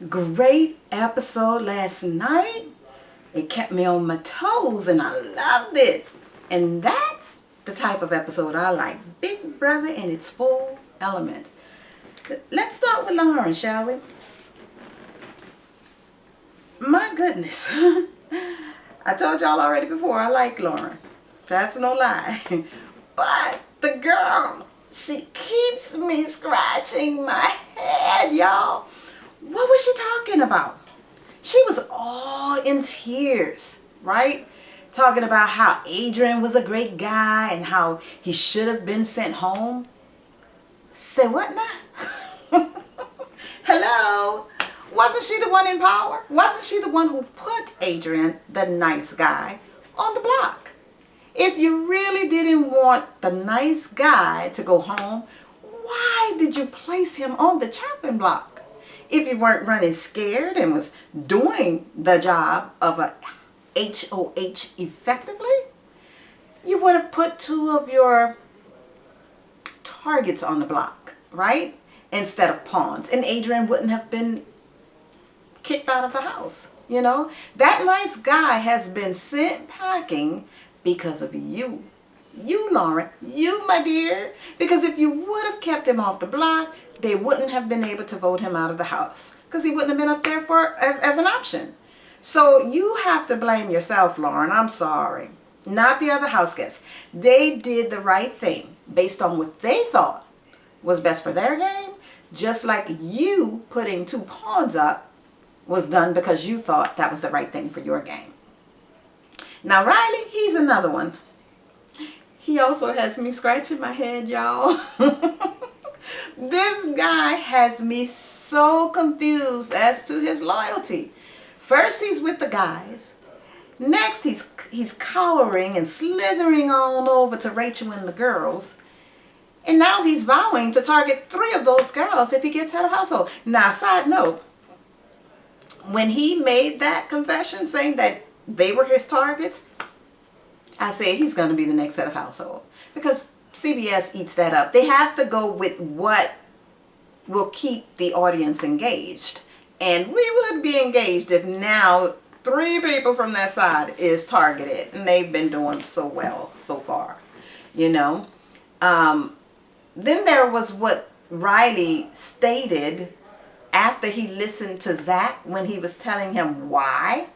Great episode last night. It kept me on my toes and I loved it. And that's the type of episode I like. Big Brother in its full element. Let's start with Lauren, shall we? My goodness. I told y'all already before I like Lauren. That's no lie. But the girl, she keeps me scratching my head, y'all. What was she talking about? She was all in tears, right? Talking about how Adrian was a great guy and how he should have been sent home. Say what now? Hello? Wasn't she the one in power? Wasn't she the one who put Adrian, the nice guy, on the block? If you really didn't want the nice guy to go home, why did you place him on the chopping block? If you weren't running scared and was doing the job of a HOH effectively, you would have put two of your targets on the block, right? Instead of pawns. And Adrian wouldn't have been kicked out of the house. You know, that nice guy has been sent packing because of you. You, Lauren, you, my dear. Because if you would have kept him off the block, they wouldn't have been able to vote him out of the house because he wouldn't have been up there as an option. So you have to blame yourself, Lauren. I'm sorry. Not the other house guests. They did the right thing based on what they thought was best for their game, just like you putting two pawns up was done because you thought that was the right thing for your game. Now Riley, he's another one. He also has me scratching my head, y'all. This guy has me so confused as to his loyalty. First, he's with the guys. Next, he's cowering and slithering on over to Rachel and the girls. And now he's vowing to target 3 of those girls if he gets head of household. Now, side note, when he made that confession saying that they were his targets, I said he's going to be the next head of household. Because CBS eats that up. They have to go with what will keep the audience engaged. And we would be engaged if now 3 people from that side is targeted. And they've been doing so well so far. You know. Then there was what Riley stated after he listened to Zach when he was telling him why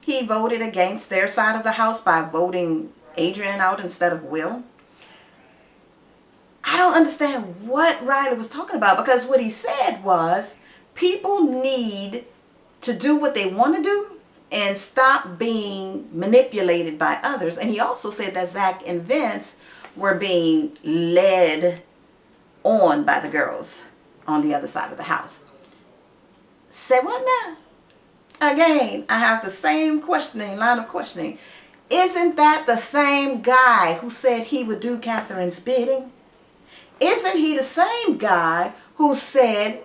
he voted against their side of the house by voting Adrian out instead of Will. I don't understand what Riley was talking about, because what he said was people need to do what they want to do and stop being manipulated by others. And he also said that Zach and Vince were being led on by the girls on the other side of the house. Say what now? Again, I have the same line of questioning. Isn't that the same guy who said he would do Catherine's bidding? Isn't he the same guy who said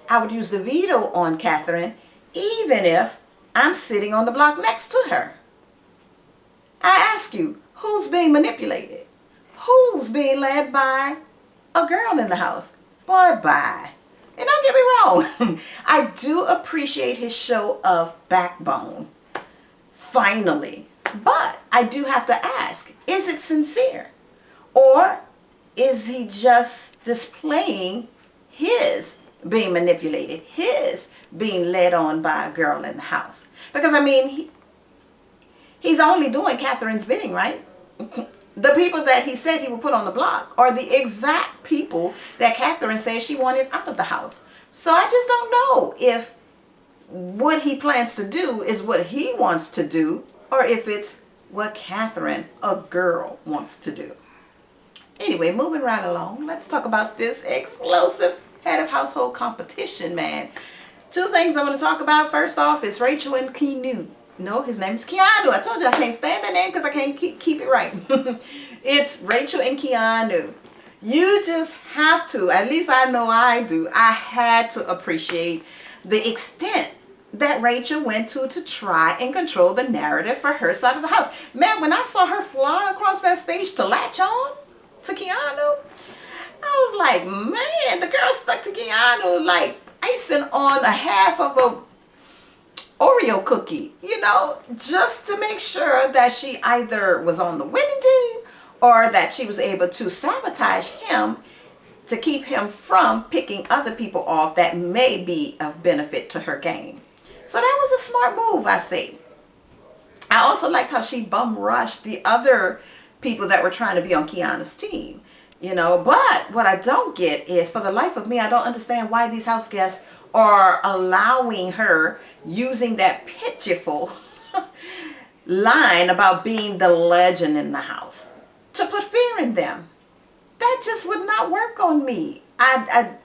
I would use the veto on Catherine even if I'm sitting on the block next to her? I ask you, who's being manipulated? Who's being led by a girl in the house? Boy, bye. And don't get me wrong, I do appreciate his show of backbone, finally. But I do have to ask, is it sincere? Or is he just displaying his being manipulated, his being led on by a girl in the house? Because, I mean, he's only doing Catherine's bidding, right? The people that he said he would put on the block are the exact people that Catherine said she wanted out of the house. So I just don't know if what he plans to do is what he wants to do, or if it's what Catherine, a girl, wants to do. Anyway, moving right along, let's talk about this explosive head of household competition, man. 2 things I want to talk about. First off is Rachel and Keanu. No, his name is Keanu. I told you I can't stand that name because I can't keep it right. It's Rachel and Keanu. You just have to, at least I know I do, I had to appreciate the extent that Rachel went to try and control the narrative for her side of the house. Man, when I saw her fly across that stage to latch on to Keanu, I was like, man, the girl stuck to Keanu like icing on a half of a Oreo cookie, just to make sure that she either was on the winning team or that she was able to sabotage him to keep him from picking other people off that may be of benefit to her game. So that was a smart move, I say. I also liked how she bum rushed the other people that were trying to be on Kiana's team. But what I don't get is, for the life of me, I don't understand why these house guests are allowing her using that pitiful line about being the legend in the house to put fear in them. That just would not work on me. I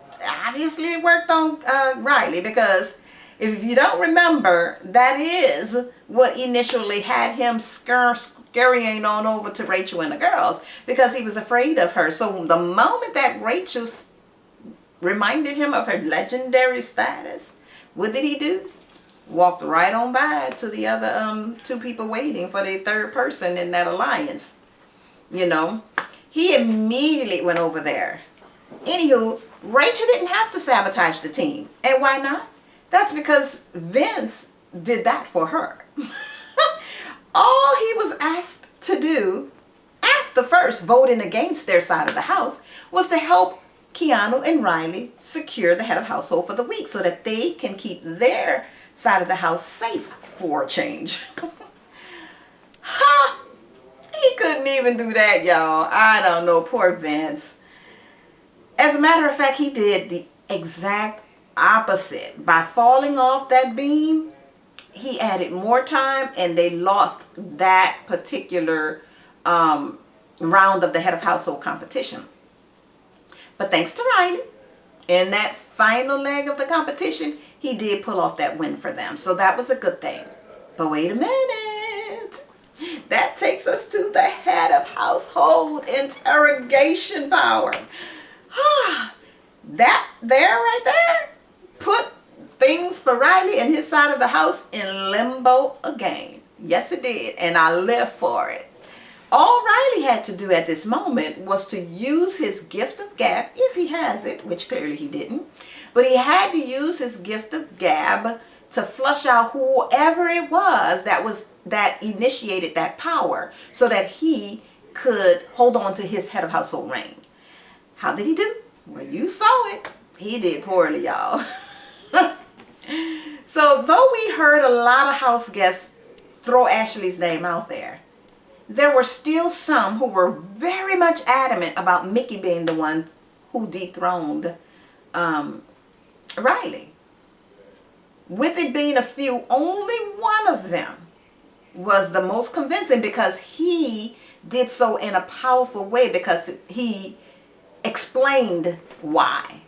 obviously it worked on Riley, because if you don't remember, that is what initially had him scurrying on over to Rachel and the girls, because he was afraid of her. So the moment that Rachel reminded him of her legendary status, what did he do? Walked right on by to the other two people waiting for the third person in that alliance. He immediately went over there. Anywho, Rachel didn't have to sabotage the team. And why not? That's because Vince did that for her. All he was asked to do, after first voting against their side of the house, was to help Keanu and Riley secure the head of household for the week so that they can keep their side of the house safe for a change. Ha! He couldn't even do that, y'all. I don't know, poor Vince. As a matter of fact, he did the exact opposite. By falling off that beam, he added more time, and they lost that particular round of the head of household competition. But thanks to Riley, in that final leg of the competition, he did pull off that win for them. So that was a good thing. But wait a minute. That takes us to the head of household interrogation power. That there, right there, put things for Riley and his side of the house in limbo again. Yes, it did. And I live for it. All Riley had to do at this moment was to use his gift of gab, if he has it, which clearly he didn't. But he had to use his gift of gab to flush out whoever it was that initiated that power, so that he could hold on to his head of household reign. How did he do? Well, you saw it. He did poorly, y'all. So though we heard a lot of house guests throw Ashley's name out there were still some who were very much adamant about Mickey being the one who dethroned Riley. With it being a few, only one of them was the most convincing, because he did so in a powerful way, because he explained why.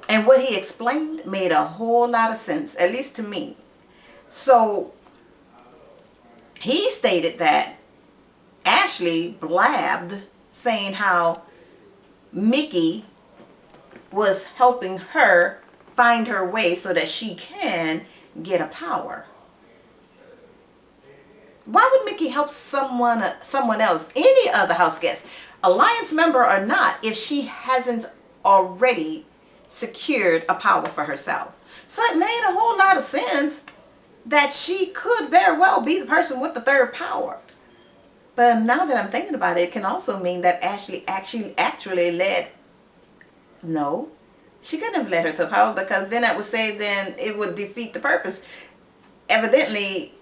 And what he explained made a whole lot of sense, at least to me. So he stated that Ashley blabbed, saying how Mickey was helping her find her way so that she can get a power. Why would Mickey help someone else, any other house guest, alliance member or not, if she hasn't already secured a power for herself? So it made a whole lot of sense that she could very well be the person with the third power. But now that I'm thinking about it, it can also mean that Ashley actually led. No, she couldn't have led her to power, because then that would say then it would defeat the purpose. Evidently,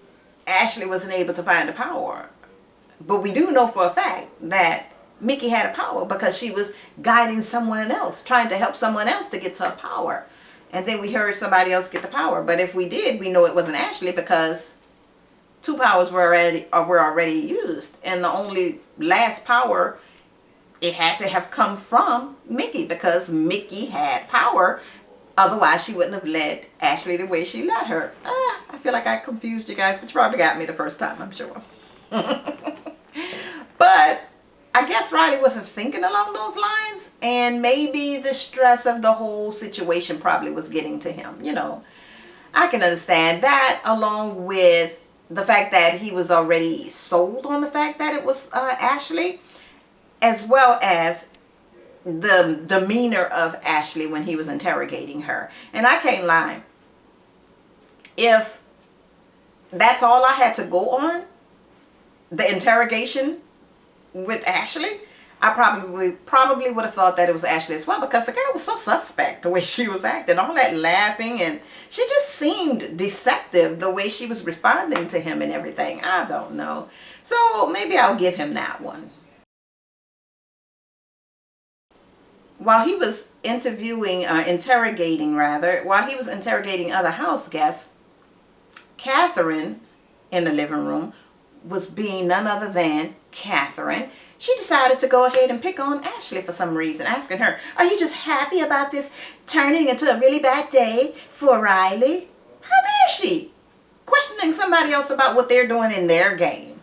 Ashley wasn't able to find the power. But we do know for a fact that Mickey had a power, because she was guiding someone else, trying to help someone else to get to a power. And then we heard somebody else get the power. But if we did, we know it wasn't Ashley, because two powers were already used. And the only last power, it had to have come from Mickey, because Mickey had power. Otherwise, she wouldn't have led Ashley the way she led her. I feel like I confused you guys, but you probably got me the first time, I'm sure. But I guess Riley wasn't thinking along those lines, and maybe the stress of the whole situation probably was getting to him. I can understand that, along with the fact that he was already sold on the fact that it was Ashley, as well as the demeanor of Ashley when he was interrogating her. And I can't lie. If that's all I had to go on, the interrogation with Ashley, I probably would have thought that it was Ashley as well, because the girl was so suspect the way she was acting, all that laughing, and she just seemed deceptive the way she was responding to him and everything. I don't know. So maybe I'll give him that one. While he was interrogating other house guests, Catherine in the living room was being none other than Catherine. She decided to go ahead and pick on Ashley for some reason, asking her, "Are you just happy about this turning into a really bad day for Riley?" How dare she? Questioning somebody else about what they're doing in their game.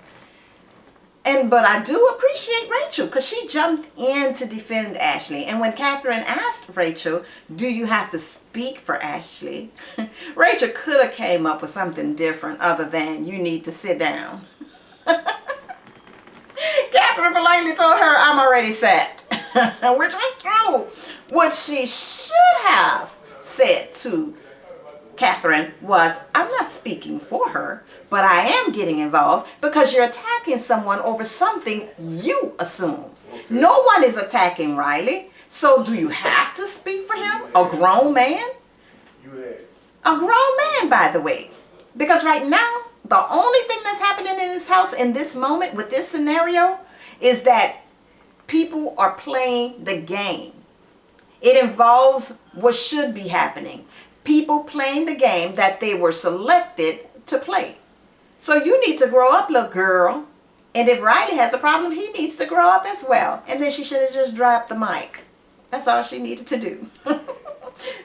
But I do appreciate Rachel, because she jumped in to defend Ashley. And when Catherine asked Rachel, "Do you have to speak for Ashley?" Rachel could have came up with something different other than, "You need to sit down." Catherine politely told her, "I'm already set," which was true. What she should have said to Catherine was, "I'm not speaking for her, but I am getting involved because you're attacking someone over something you assume. No one is attacking Riley, so do you have to speak for him? A grown man?" A grown man, by the way. Because right now, the only thing that's happening in this house in this moment with this scenario is that people are playing the game. It involves what should be happening. People playing the game that they were selected to play. So you need to grow up, little girl. And if Riley has a problem, he needs to grow up as well. And then she should have just dropped the mic. That's all she needed to do.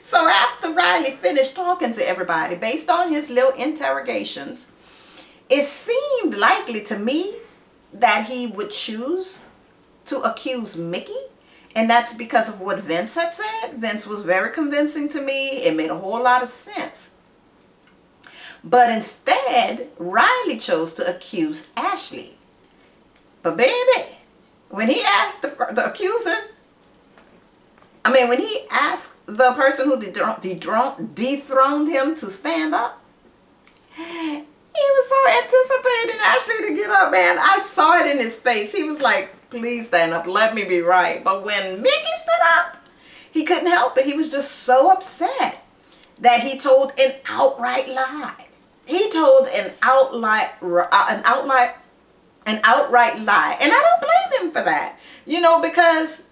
So after Riley finished talking to everybody, based on his little interrogations, it seemed likely to me that he would choose to accuse Mickey. And that's because of what Vince had said. Vince was very convincing to me. It made a whole lot of sense. But instead, Riley chose to accuse Ashley. But baby, when he asked the accuser, when he asked the person who dethroned him to stand up, he was so anticipating Ashley to get up, man. I saw it in his face. He was like, "Please stand up. Let me be right." But when Mickey stood up, he couldn't help it. He was just so upset that he told an outright lie. He told an outright lie. And I don't blame him for that. Because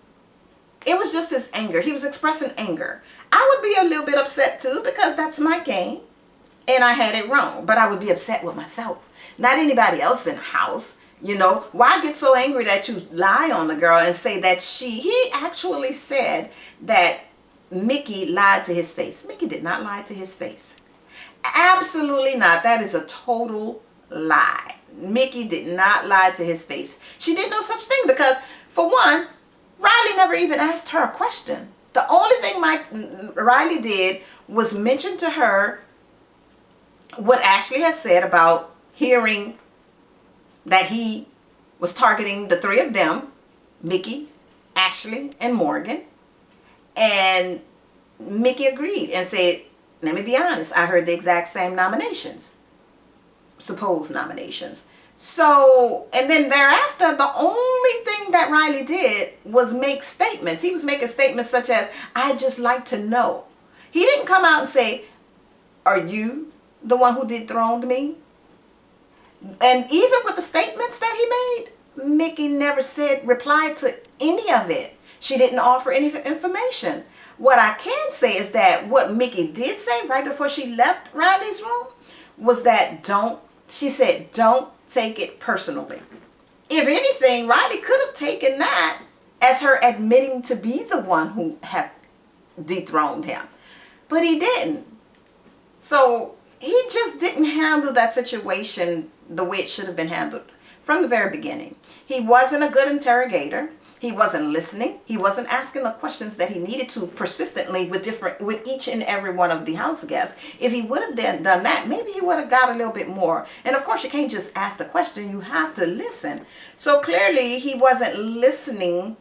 it was just his anger. He was expressing anger. I would be a little bit upset too, because that's my game. And I had it wrong. But I would be upset with myself, not anybody else in the house. Why get so angry that you lie on the girl and say that he actually said that Mickey lied to his face. Mickey did not lie to his face. Absolutely not. That is a total lie. Mickey did not lie to his face. She did no such thing because, for one, Riley never even asked her a question. The only thing Riley did was mention to her what Ashley has said about hearing that he was targeting the three of them, Mickey, Ashley, and Morgan. And Mickey agreed and said, "Let me be honest, I heard the exact same nominations, supposed nominations." So, and then thereafter, the only thing that Riley did was make statements. He was making statements such as, "I'd just like to know." He didn't come out and say, "Are you the one who dethroned me?" And even with the statements that he made, Mickey never replied to any of it. She didn't offer any information. What I can say is that what Mickey did say right before she left Riley's room was that she said, "Don't take it personally." If anything, Riley could have taken that as her admitting to be the one who had dethroned him. But he didn't. So he just didn't handle that situation the way it should have been handled from the very beginning. He wasn't a good interrogator. He wasn't listening. He wasn't asking the questions that he needed to persistently with each and every one of the house guests. If he would have done that, maybe he would have got a little bit more. And of course, you can't just ask the question. You have to listen. So clearly, he wasn't listening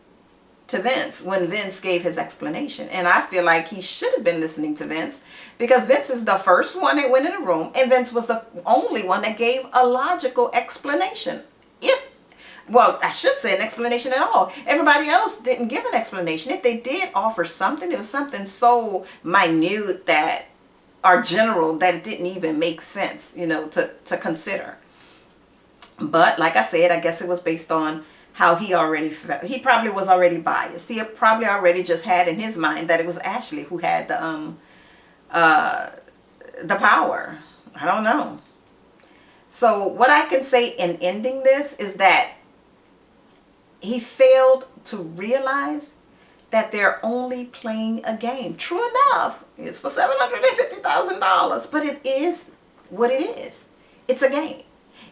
to Vince when Vince gave his explanation. And I feel like he should have been listening to Vince, because Vince is the first one that went in the room, and Vince was the only one that gave a logical explanation. Well, I should say an explanation at all. Everybody else didn't give an explanation. If they did offer something, it was something so minute that, or general, that it didn't even make sense, to consider. But like I said, I guess it was based on how he already felt. He probably was already biased. He probably already just had in his mind that it was Ashley who had the power. I don't know. So what I can say in ending this is that he failed to realize that they're only playing a game. True enough, it's for $750,000, but it is what it is. It's a game.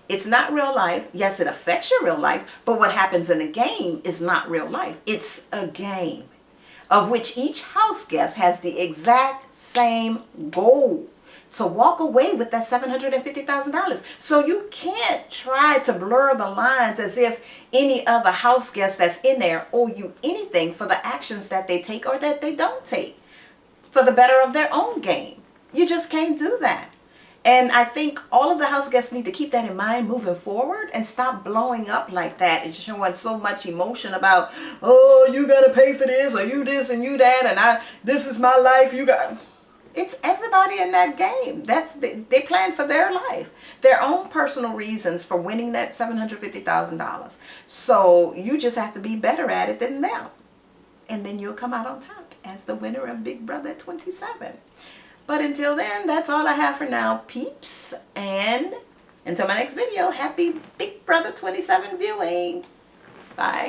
It's not real life. Yes, it affects your real life, but what happens in a game is not real life. It's a game of which each house guest has the exact same goal: to walk away with that $750,000. So you can't try to blur the lines as if any other house guest that's in there owe you anything for the actions that they take or that they don't take for the better of their own game. You just can't do that. And I think all of the house guests need to keep that in mind moving forward and stop blowing up like that and showing so much emotion about, oh, you got to pay for this, or you this and you that, and this is my life. You got... It's everybody in that game. They plan for their life, their own personal reasons for winning that $750,000. So you just have to be better at it than them, and then you'll come out on top as the winner of Big Brother 27. But until then, that's all I have for now, peeps. And until my next video, happy Big Brother 27 viewing. Bye.